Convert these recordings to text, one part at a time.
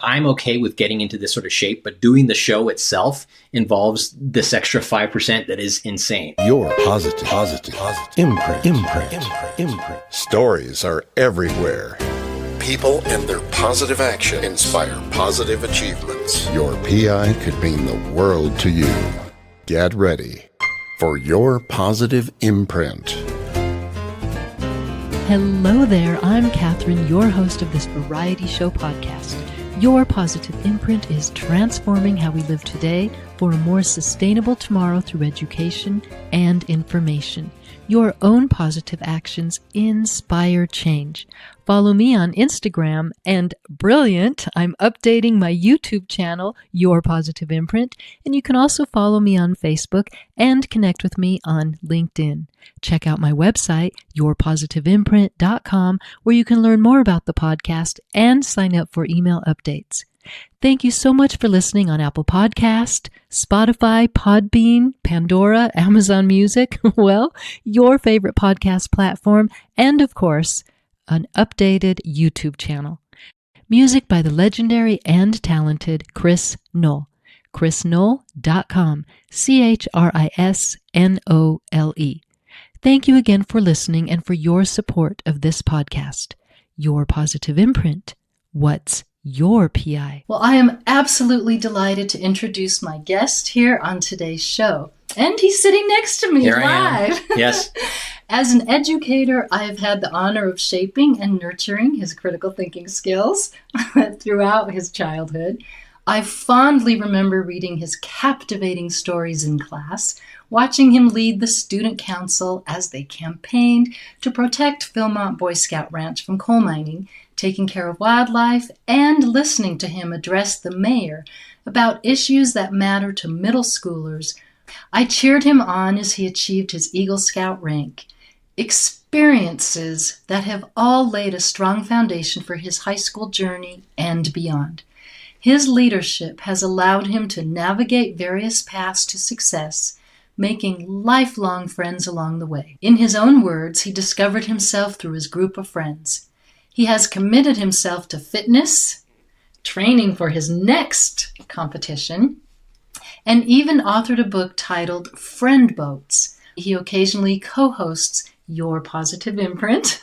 I'm okay with getting into this sort of shape, but doing the show itself involves this extra 5% that is insane. Your positive imprint. Stories are everywhere. People and their positive action inspire positive achievements. Your PI could mean the world to you. Get ready for your positive imprint. Hello there, I'm Catherine, your host of this variety show podcast. Your positive imprint is transforming how we live today for a more sustainable tomorrow through education and information. Your own positive actions inspire change. Follow me on Instagram, and brilliant, I'm updating my YouTube channel, Your Positive Imprint, and you can also follow me on Facebook and connect with me on LinkedIn. Check out my website, yourpositiveimprint.com, where you can learn more about the podcast and sign up for email updates. Thank you so much for listening on Apple Podcast, Spotify, Podbean, Pandora, Amazon Music, well, your favorite podcast platform, and of course, an updated YouTube channel. Music by the legendary and talented Chris Knoll. chrisknoll.com, CHRISNOLE. Thank you again for listening and for your support of this podcast. Your Positive Imprint. What's your PI? Well, I am absolutely delighted to introduce my guest here on today's show. And he's sitting next to me Here live. I am. Yes. As an educator, I have had the honor of shaping and nurturing his critical thinking skills throughout his childhood. I fondly remember reading his captivating stories in class, watching him lead the student council as they campaigned to protect Philmont Boy Scout Ranch from coal mining, taking care of wildlife, and listening to him address the mayor about issues that matter to middle schoolers. I cheered him on as he achieved his Eagle Scout rank. Experiences that have all laid a strong foundation for his high school journey and beyond. His leadership has allowed him to navigate various paths to success, making lifelong friends along the way. In his own words, he discovered himself through his group of friends. He has committed himself to fitness, training for his next competition, and even authored a book titled Friend Boats. He occasionally co-hosts Your Positive Imprint.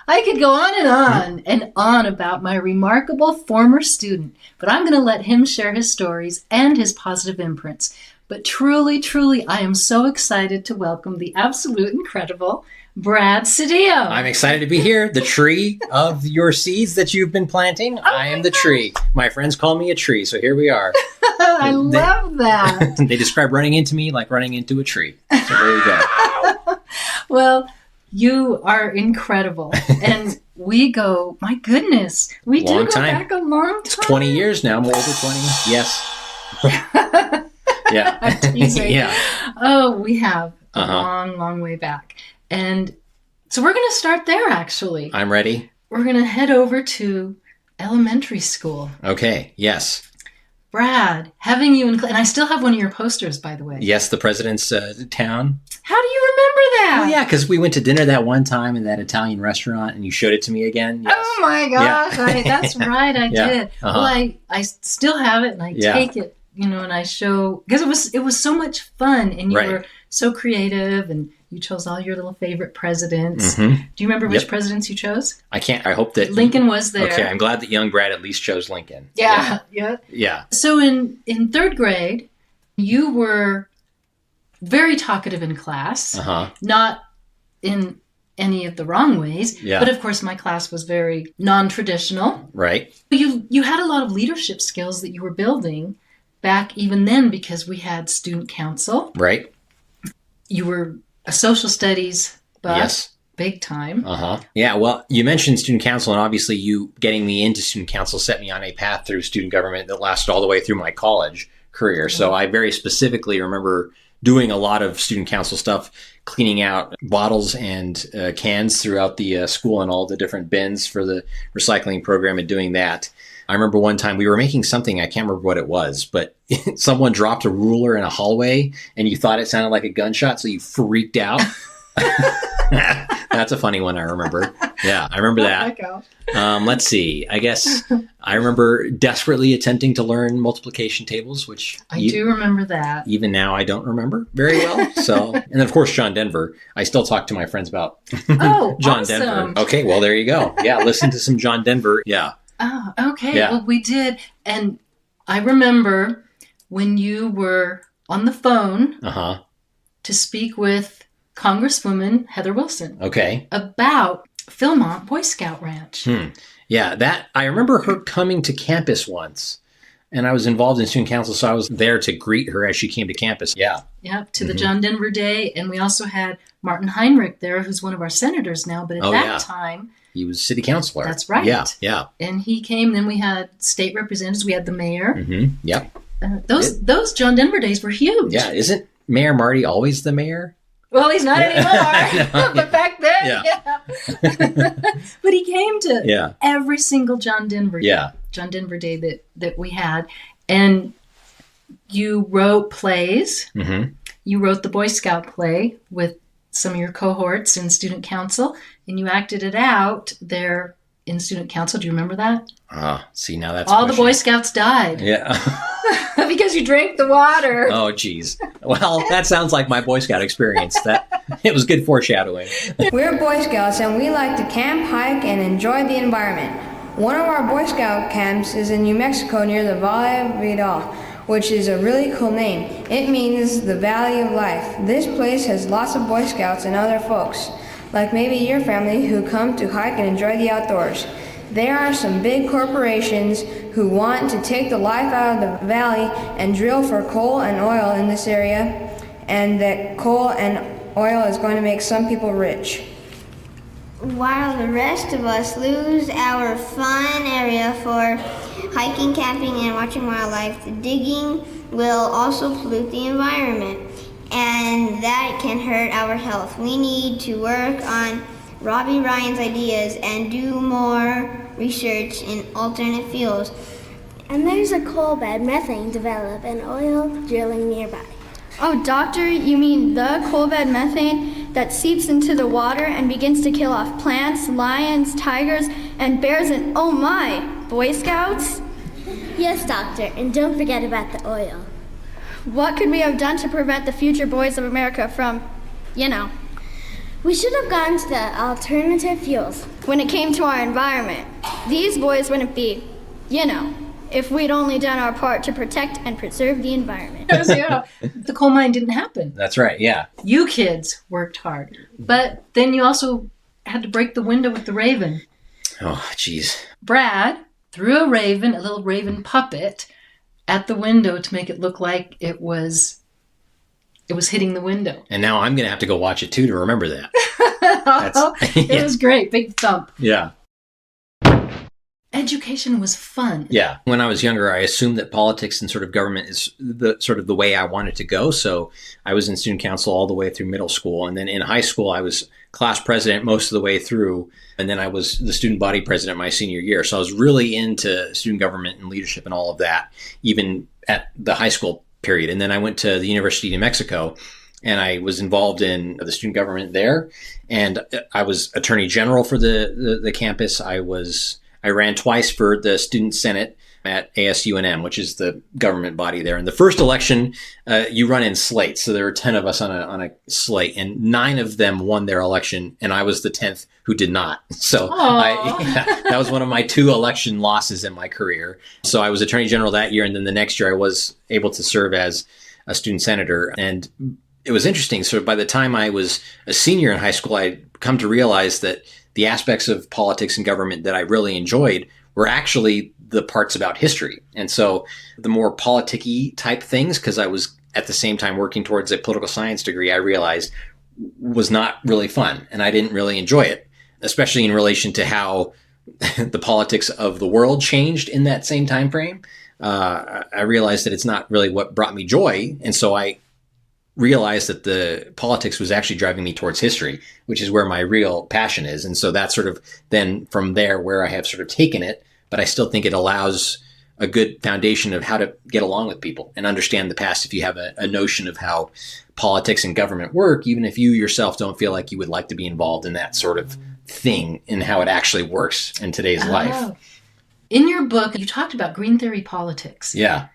I could go on and on about my remarkable former student, but I'm going to let him share his stories and his positive imprints. But truly, I am so excited to welcome the absolute incredible Brad Sedillo. I'm excited to be here. The tree of your seeds that you've been planting. I am the tree. My friends call me a tree, so here we are. I love that. They describe running into me like running into a tree. So there you go. Well, you are incredible. And we go, my goodness, we do go back a long time. It's 20 years now. I'm over 20. Yes. Yeah. I'm teasing. Yeah. Oh, we have a long way back. And so we're going to start there, actually. I'm ready. We're going to head over to elementary school. Okay. Yes. Brad, having you and I still have one of your posters, by the way. Yes, the president's town. How do you remember that? Well, yeah, because we went to dinner that one time in that Italian restaurant, and you showed it to me again. Yes. Oh my gosh, Yeah. That's right, I did. Well, I still have it, and I take it, and I show, because it was so much fun, and you were so creative, and you chose all your little favorite presidents. Mm-hmm. Do you remember which presidents you chose? I can't. I hope that Lincoln was there. Okay, I'm glad that young Brad at least chose Lincoln. Yeah. So in third grade, you were very talkative in class, not in any of the wrong ways, but of course my class was very non-traditional. Right. You had a lot of leadership skills that you were building back even then because we had student council. Right. You were a social studies buff, big time. Yeah, well, you mentioned student council, and obviously you getting me into student council set me on a path through student government that lasted all the way through my college career. So I very specifically remember doing a lot of student council stuff, cleaning out bottles and cans throughout the school and all the different bins for the recycling program and doing that. I remember one time we were making something, I can't remember what it was, but someone dropped a ruler in a hallway and you thought it sounded like a gunshot, so you freaked out. That That's a funny one I remember. Yeah, I remember that. Let's see. I guess I remember desperately attempting to learn multiplication tables, which I do remember that. Even now, I don't remember very well. So, and then of course, John Denver. I still talk to my friends about Oh, John awesome. Denver. Okay, well, there you go. Yeah, listen to some John Denver. Yeah. Oh, okay. Yeah. Well, we did. And I remember when you were on the phone to speak with Congresswoman Heather Wilson. Okay. About Philmont Boy Scout Ranch. Yeah, that I remember her coming to campus once, and I was involved in student council, so I was there to greet her as she came to campus. Yeah. Yeah, to the John Denver Day. And we also had Martin Heinrich there, who's one of our senators now. But at that time, he was city councilor. That's right. Yeah. And he came, then we had state representatives, we had the mayor. Yep. Those John Denver days were huge. Yeah, isn't Mayor Marty always the mayor? Well, he's not anymore. But back then, yeah. But he came to every single John Denver Day that we had. And you wrote plays. You wrote the Boy Scout play with some of your cohorts in student council, and you acted it out there in student council. Do you remember that? See, now that's all pushing. The Boy Scouts died. Yeah. Because you drank the water. Oh, geez. Well, that sounds like my Boy Scout experience. It was good foreshadowing. We're Boy Scouts, and we like to camp, hike, and enjoy the environment. One of our Boy Scout camps is in New Mexico near the Valle Vidal, which is a really cool name. It means the Valley of Life. This place has lots of Boy Scouts and other folks, like maybe your family, who come to hike and enjoy the outdoors. There are some big corporations who want to take the life out of the valley and drill for coal and oil in this area, and that coal and oil is going to make some people rich. While the rest of us lose our fun area for hiking, camping, and watching wildlife, the digging will also pollute the environment, and that can hurt our health. We need to work on Robbie Ryan's ideas and do more research in alternate fuels. And there's a coal bed methane develop and oil drilling nearby. Oh, doctor, you mean the coal bed methane that seeps into the water and begins to kill off plants, lions, tigers, and bears, and oh my, Boy Scouts? Yes, doctor, and don't forget about the oil. What could we have done to prevent the future boys of America from, We should have gone to the alternative fuels. When it came to our environment, these boys wouldn't be, if we'd only done our part to protect and preserve the environment. The coal mine didn't happen. That's right, yeah. You kids worked hard. But then you also had to break the window with the raven. Oh, geez. Brad threw a little raven puppet, at the window to make it look like it was hitting the window. And now I'm going to have to go watch it too to remember that. It was great. Big thump. Yeah. Education was fun. Yeah. When I was younger, I assumed that politics and sort of government is the way I wanted to go. So I was in student council all the way through middle school. And then in high school, I was class president most of the way through. And then I was the student body president my senior year. So I was really into student government and leadership and all of that, even at the high school period. And then I went to the University of New Mexico, and I was involved in the student government there. And I was attorney general for the campus. I ran twice for the student senate at ASUNM, which is the government body there. And the first election, you run in slates. So there were 10 of us on a slate, and 9 of them won their election, and I was the 10th who did not. So that was one of my 2 election losses in my career. So I was attorney general that year, and then the next year I was able to serve as a student senator. And it was interesting. So by the time I was a senior in high school, I'd come to realize that the aspects of politics and government that I really enjoyed were actually the parts about history. And so the more politic-y type things, because I was at the same time working towards a political science degree, I realized was not really fun, and I didn't really enjoy it, especially in relation to how the politics of the world changed in that same time frame. I realized that it's not really what brought me joy, and so I realized that the politics was actually driving me towards history, which is where my real passion is. And so that's sort of then from there where I have sort of taken it, but I still think it allows a good foundation of how to get along with people and understand the past. If you have a notion of how politics and government work, even if you yourself don't feel like you would like to be involved in that sort of thing and how it actually works in today's life. In your book, you talked about green theory politics. Yeah,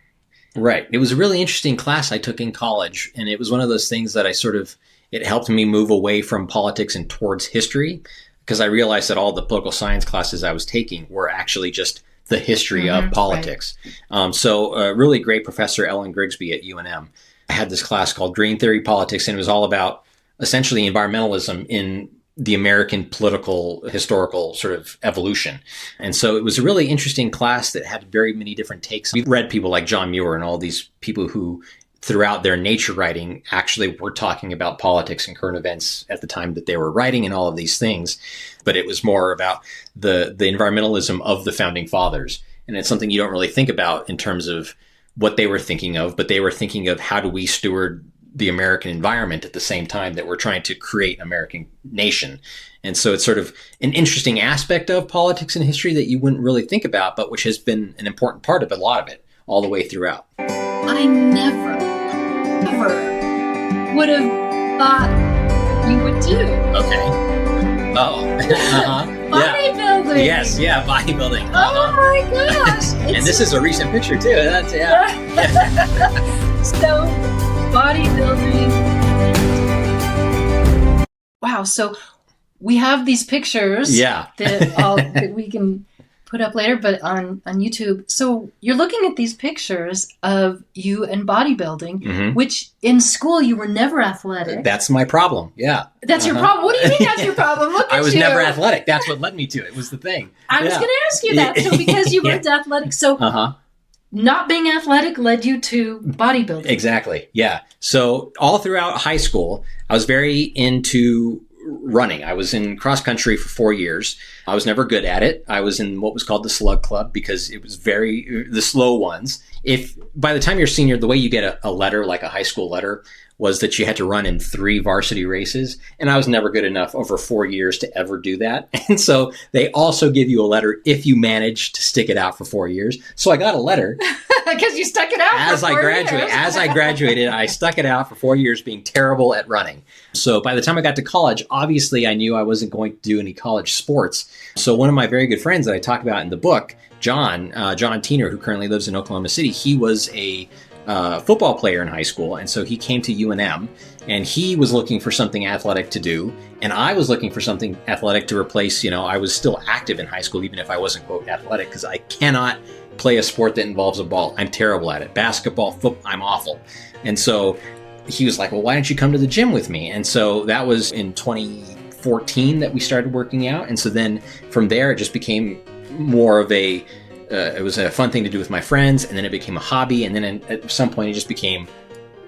right. It was a really interesting class I took in college. And it was one of those things that it helped me move away from politics and towards history, because I realized that all the political science classes I was taking were actually just the history of politics. Right. So a really great professor, Ellen Grigsby at UNM, had this class called Green Theory Politics, and it was all about essentially environmentalism in the American political historical sort of evolution. And so it was a really interesting class that had very many different takes. We read people like John Muir and all these people who throughout their nature writing actually were talking about politics and current events at the time that they were writing and all of these things. But it was more about the environmentalism of the founding fathers. And it's something you don't really think about in terms of what they were thinking of, but they were thinking of how do we steward the American environment at the same time that we're trying to create an American nation. And so it's sort of an interesting aspect of politics and history that you wouldn't really think about, but which has been an important part of a lot of it all the way throughout. I never, ever would have thought you would do. Okay. Oh. Uh-huh. Bodybuilding. Yeah. Yes, yeah, bodybuilding. Oh my gosh. And this is a recent picture too. That's So bodybuilding. Wow. So we have these pictures that we can put up later, but on YouTube. So you're looking at these pictures of you and bodybuilding, which in school you were never athletic. That's my problem. Yeah. That's your problem. What do you mean that's your problem? Look at you. I was never athletic. That's what led me to it. It was the thing. I was going to ask you that. So because you weren't athletic. So not being athletic led you to bodybuilding. Exactly. Yeah. So all throughout high school, I was very into running. I was in cross country for 4 years. I was never good at it. I was in what was called the slug club because it was the slow ones. If by the time you're senior, the way you get a letter, like a high school letter, was that you had to run in 3 varsity races. And I was never good enough over 4 years to ever do that. And so they also give you a letter if you manage to stick it out for 4 years. So I got a letter. Because you stuck it out As I graduated, I stuck it out for 4 years being terrible at running. So by the time I got to college, obviously I knew I wasn't going to do any college sports. So one of my very good friends that I talk about in the book, John Tiener, who currently lives in Oklahoma City, he was a football player in high school. And so he came to UNM and he was looking for something athletic to do. And I was looking for something athletic to replace, I was still active in high school, even if I wasn't, quote, athletic, because I cannot play a sport that involves a ball. I'm terrible at it. Basketball, football, I'm awful. And so he was like, well, why don't you come to the gym with me? And so that was in 2014 that we started working out. And so then from there, it just became more of it was a fun thing to do with my friends, and then it became a hobby, and then at some point it just became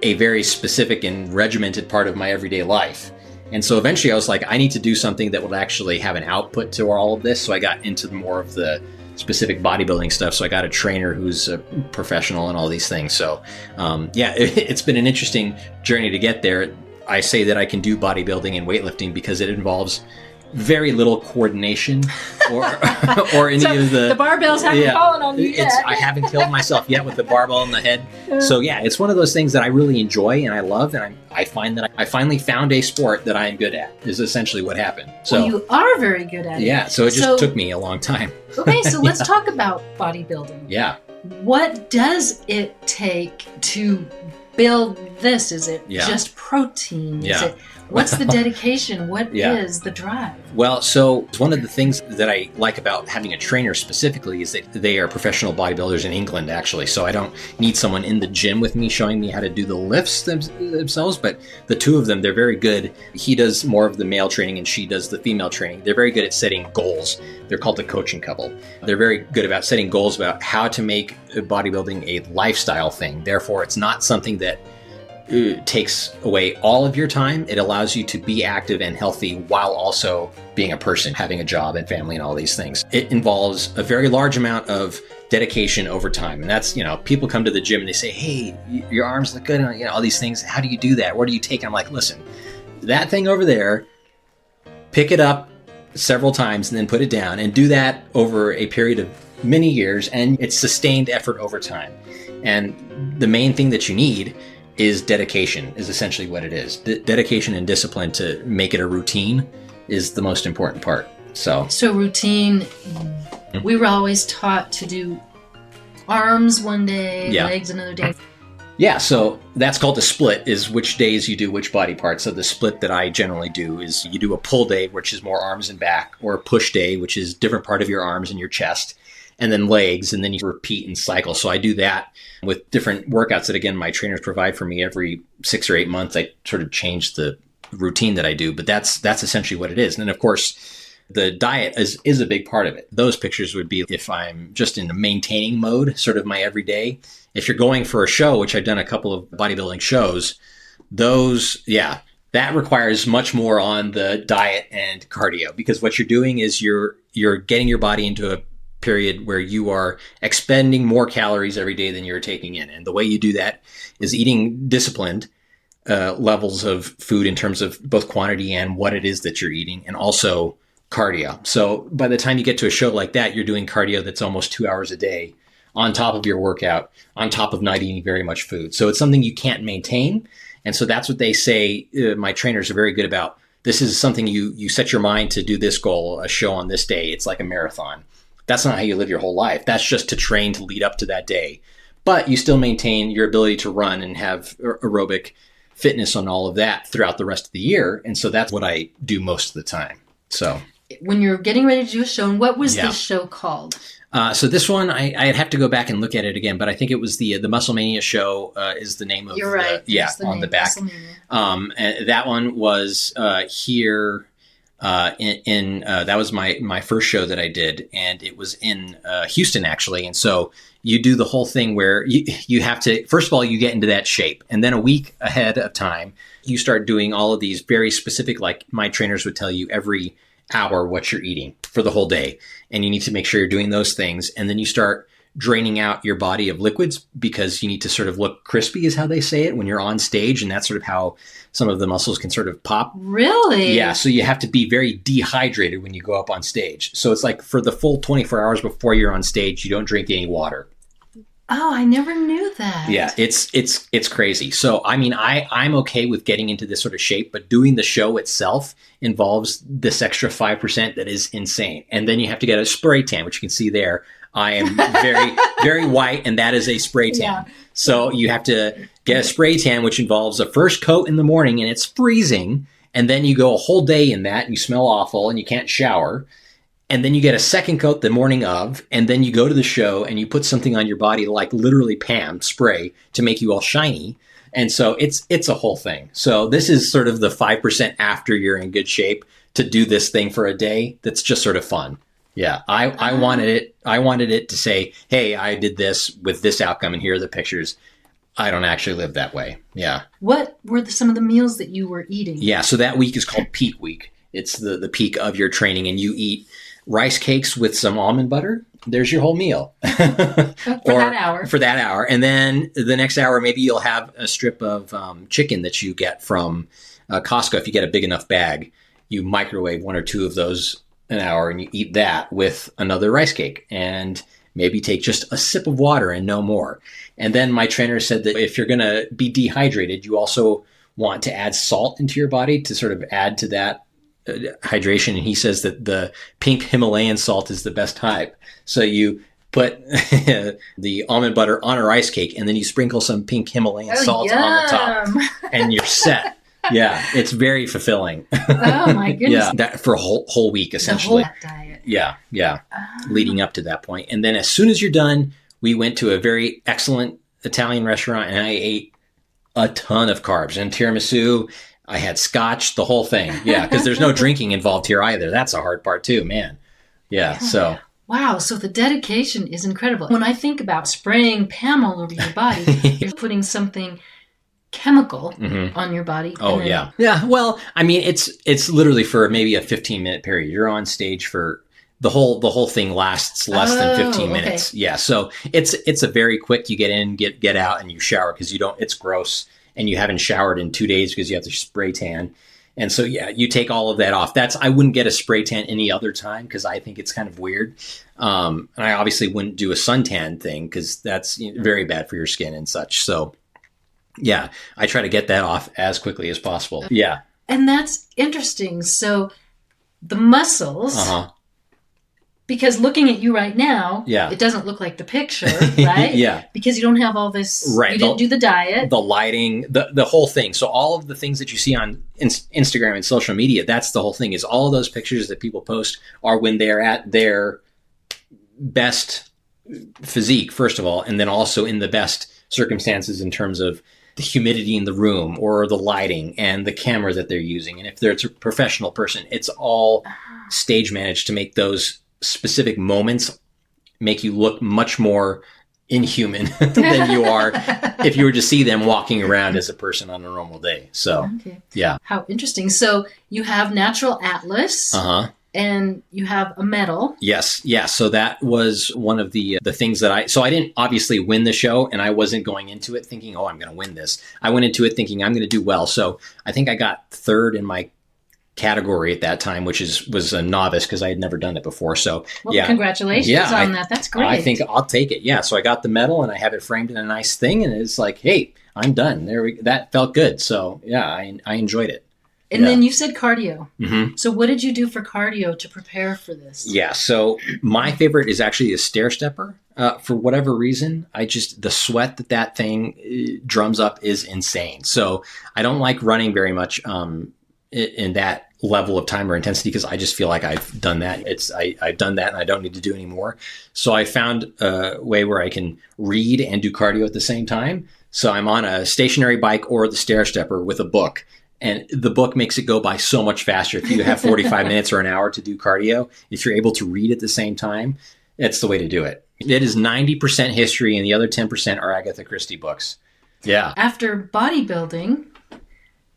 a very specific and regimented part of my everyday life. And so eventually I was like, I need to do something that would actually have an output to all of this. So I got into more of the specific bodybuilding stuff. So I got a trainer who's a professional and all these things. So it's been an interesting journey to get there. I say that I can do bodybuilding and weightlifting because it involves very little coordination or any of the barbells haven't fallen on you yet. I haven't killed myself yet with the barbell in the head. So it's one of those things that I really enjoy and I love, and I find that I finally found a sport that I am good at, is essentially what happened. So you are very good at it. Yeah, so it just took me a long time. Okay, so let's talk about bodybuilding. Yeah. What does it take to build this? Is it just protein? Yeah. What's the dedication? What is the drive? Well, so one of the things that I like about having a trainer specifically is that they are professional bodybuilders in England, actually. So I don't need someone in the gym with me showing me how to do the lifts themselves, but the two of them, they're very good. He does more of the male training and she does the female training. They're very good at setting goals. They're called the coaching couple. They're very good about setting goals about how to make bodybuilding a lifestyle thing. Therefore, it's not something that takes away all of your time. It allows you to be active and healthy while also being a person, having a job and family and all these things. It involves a very large amount of dedication over time. And that's, people come to the gym and they say, hey, your arms look good, and all these things. How do you do that? Where do you take it? I'm like, listen, that thing over there, pick it up several times and then put it down, and do that over a period of many years, and it's sustained effort over time. And the main thing that you need is dedication, is essentially what it is. Dedication and discipline to make it a routine is the most important part. So routine, we were always taught to do arms one day, legs another day. Yeah, so that's called the split, is which days you do which body part. So the split that I generally do is you do a pull day, which is more arms and back, or a push day, which is different part of your arms and your chest, and then legs, and then you repeat and cycle. So I do that with different workouts that, again, my trainers provide for me every 6 or 8 months. I sort of change the routine that I do, but that's essentially what it is. And then, of course, the diet is a big part of it. Those pictures would be if I'm just in the maintaining mode, sort of my everyday. If you're going for a show, which I've done a couple of bodybuilding shows, that requires much more on the diet and cardio, because what you're doing is you're getting your body into a period where you are expending more calories every day than you're taking in. And the way you do that is eating disciplined levels of food in terms of both quantity and what it is that you're eating, and also cardio. So by the time you get to a show like that, you're doing cardio that's almost 2 hours a day on top of your workout, on top of not eating very much food. So it's something you can't maintain. And so that's what they say. My trainers are very good about. This is something you set your mind to do this goal, a show on this day. It's like a marathon. That's not how you live your whole life. That's just to train to lead up to that day. But you still maintain your ability to run and have aerobic fitness on all of that throughout the rest of the year. And so that's what I do most of the time. So when you're getting ready to do a show, and what was this show called? So this one, I'd have to go back and look at it again, but I think it was the Musclemania show is the name of. You're right. On the back. And that one was here that was my first show that I did, and it was in Houston, actually. And so you do the whole thing where you have to, first of all, you get into that shape, and then a week ahead of time, you start doing all of these very specific, like my trainers would tell you every hour what you're eating for the whole day. And you need to make sure you're doing those things. And then you start draining out your body of liquids, because you need to sort of look crispy, is how they say it, when you're on stage. And that's sort of how some of the muscles can sort of pop. Really? Yeah. So you have to be very dehydrated when you go up on stage. So it's like for the full 24 hours before you're on stage, you don't drink any water. Oh, I never knew that. Yeah, it's crazy. So, I mean, I'm okay with getting into this sort of shape, but doing the show itself involves this extra 5% that is insane. And then you have to get a spray tan, which you can see there. I am very, very white, and that is a spray tan. Yeah. So you have to get a spray tan, which involves a first coat in the morning, and it's freezing. And then you go a whole day in that, and you smell awful, and you can't shower. And then you get a second coat the morning of, and then you go to the show and you put something on your body like literally Pam spray to make you all shiny. And so it's a whole thing. So this is sort of the 5% after you're in good shape to do this thing for a day. That's just sort of fun. Yeah. I wanted it to say, hey, I did this with this outcome, and here are the pictures. I don't actually live that way. Yeah. What were some of the meals that you were eating? Yeah. So that week is called peak week. It's the peak of your training, and you eat rice cakes with some almond butter. There's your whole meal. For that hour. And then the next hour, maybe you'll have a strip of chicken that you get from Costco. If you get a big enough bag, you microwave 1 or 2 of those an hour, and you eat that with another rice cake, and maybe take just a sip of water and no more. And then my trainer said that if you're going to be dehydrated, you also want to add salt into your body to sort of add to that hydration. And he says that the pink Himalayan salt is the best type. So you put the almond butter on a rice cake, and then you sprinkle some pink Himalayan salt on the top, and you're set. Yeah, it's very fulfilling. Oh my goodness! Yeah, that for a whole week essentially. The whole diet. Yeah, leading up to that point. And then as soon as you're done, we went to a very excellent Italian restaurant, and I ate a ton of carbs and tiramisu. I had scotch, the whole thing. Yeah, because there's no drinking involved here either. That's a hard part too, man. Yeah, so. Wow, so the dedication is incredible. When I think about spraying Pam all over your body, you're putting something chemical on your body. Oh, yeah. Yeah, well, I mean, it's literally for maybe a 15-minute period. You're on stage for the whole thing lasts less than 15 minutes. Okay. Yeah, so it's a very quick, you get in, get out, and you shower, because it's gross. And you haven't showered in 2 days because you have to spray tan. And so, yeah, you take all of that off. I wouldn't get a spray tan any other time because I think it's kind of weird. And I obviously wouldn't do a suntan thing because that's very bad for your skin and such. So, yeah, I try to get that off as quickly as possible. Yeah. And that's interesting. So the muscles, because looking at you right now, it doesn't look like the picture, right? Yeah. Because you don't have all this, right. You didn't do the diet. The lighting, the whole thing. So all of the things that you see on Instagram and social media, that's the whole thing, is all of those pictures that people post are when they're at their best physique, first of all, and then also in the best circumstances in terms of the humidity in the room or the lighting and the camera that they're using. And if it's a professional person, it's all stage managed to make those specific moments make you look much more inhuman than you are if you were to see them walking around as a person on a normal day. So, yeah. How interesting. So you have natural atlas. And you have a medal. Yes. Yeah. So that was one of the things that I didn't obviously win the show, and I wasn't going into it thinking, oh, I'm going to win this. I went into it thinking I'm going to do well. So I think I got third in my category at that time, which was a novice because I had never done it before. So congratulations on that. That's great. I think I'll take it. Yeah. So I got the medal and I have it framed in a nice thing, and it's like, hey, I'm done. That felt good. So yeah, I enjoyed it. And then you said cardio. So what did you do for cardio to prepare for this? Yeah. So my favorite is actually a stair stepper. For whatever reason, the sweat that thing drums up is insane. So I don't like running very much in that level of time or intensity because I just feel like I've done that. I've done that and I don't need to do any more. So I found a way where I can read and do cardio at the same time. So I'm on a stationary bike or the stair stepper with a book. And the book makes it go by so much faster. If you have 45 minutes or an hour to do cardio, if you're able to read at the same time, that's the way to do it. It is 90% history and the other 10% are Agatha Christie books. Yeah. After bodybuilding,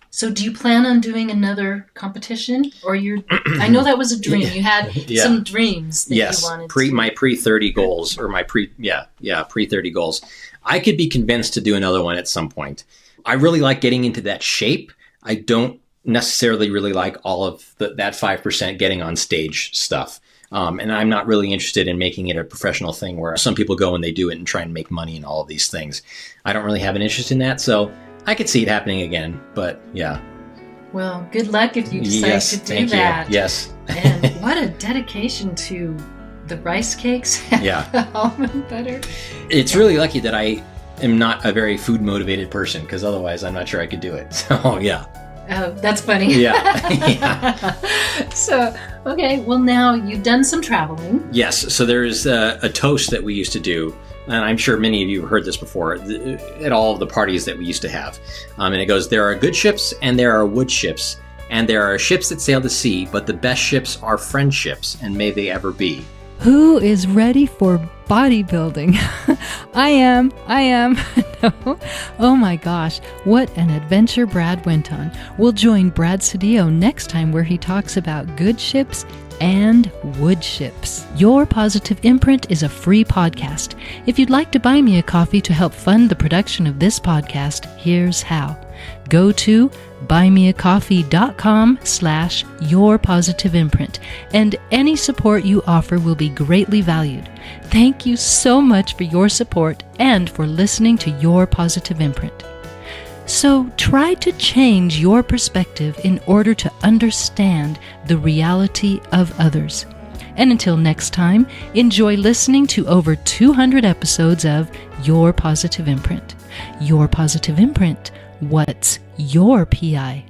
so do you plan on doing another competition? Or I know that was a dream. You had some dreams that you wanted to. My pre-30 goals or my pre-30 goals. I could be convinced to do another one at some point. I really like getting into that shape. I don't necessarily really like all of that 5% getting on stage stuff. And I'm not really interested in making it a professional thing where some people go and they do it and try and make money and all of these things. I don't really have an interest in that. So I could see it happening again, but yeah. Well, good luck if you decide to do that. You. Yes. And what a dedication to the rice cakes and the almond butter. It's really lucky that I am not a very food motivated person because otherwise I'm not sure I could do it. So yeah. Oh, that's funny. Yeah. So, okay. Well, now you've done some traveling. Yes. So there's a toast that we used to do. And I'm sure many of you have heard this before at all of the parties that we used to have. And it goes, there are good ships and there are wood ships. And there are ships that sail the sea, but the best ships are friendships, and may they ever be. Who is ready for bodybuilding? I am. No. Oh my gosh, what an adventure Brad went on. We'll join Brad Sedillo next time where he talks about good ships and wood ships. Your Positive Imprint is a free podcast. If you'd like to buy me a coffee to help fund the production of this podcast, here's how. Go to buymeacoffee.com/yourpositiveimprint, and any support you offer will be greatly valued. Thank you so much for your support and for listening to Your Positive Imprint. So try to change your perspective in order to understand the reality of others. And until next time, enjoy listening to over 200 episodes of Your Positive Imprint. Your Positive Imprint. What's your PI?